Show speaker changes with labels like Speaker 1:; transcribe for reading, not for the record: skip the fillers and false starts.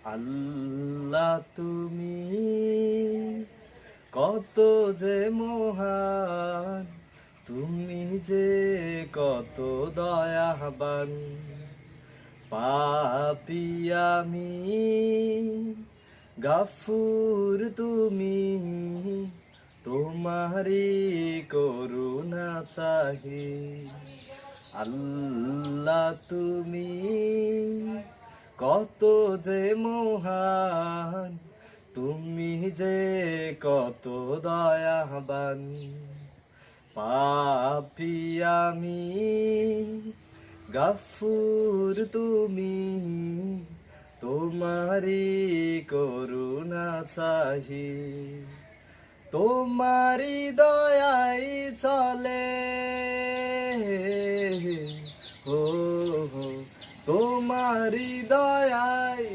Speaker 1: আল্লাহ তুমি কত যে মহান, তুমি যে কত দয়াবান। পাপী আমি গাফুর তুমি, তোমারি করুণা চাহি। আল্লাহ তুমি কত যে মহান, তুমি যে কত দয়াবান। পাপী আমি গাফুর তুমি, তোমারি করুণা চাহি। তোমারি দয়াই চলে ও, তোমারি দয়াই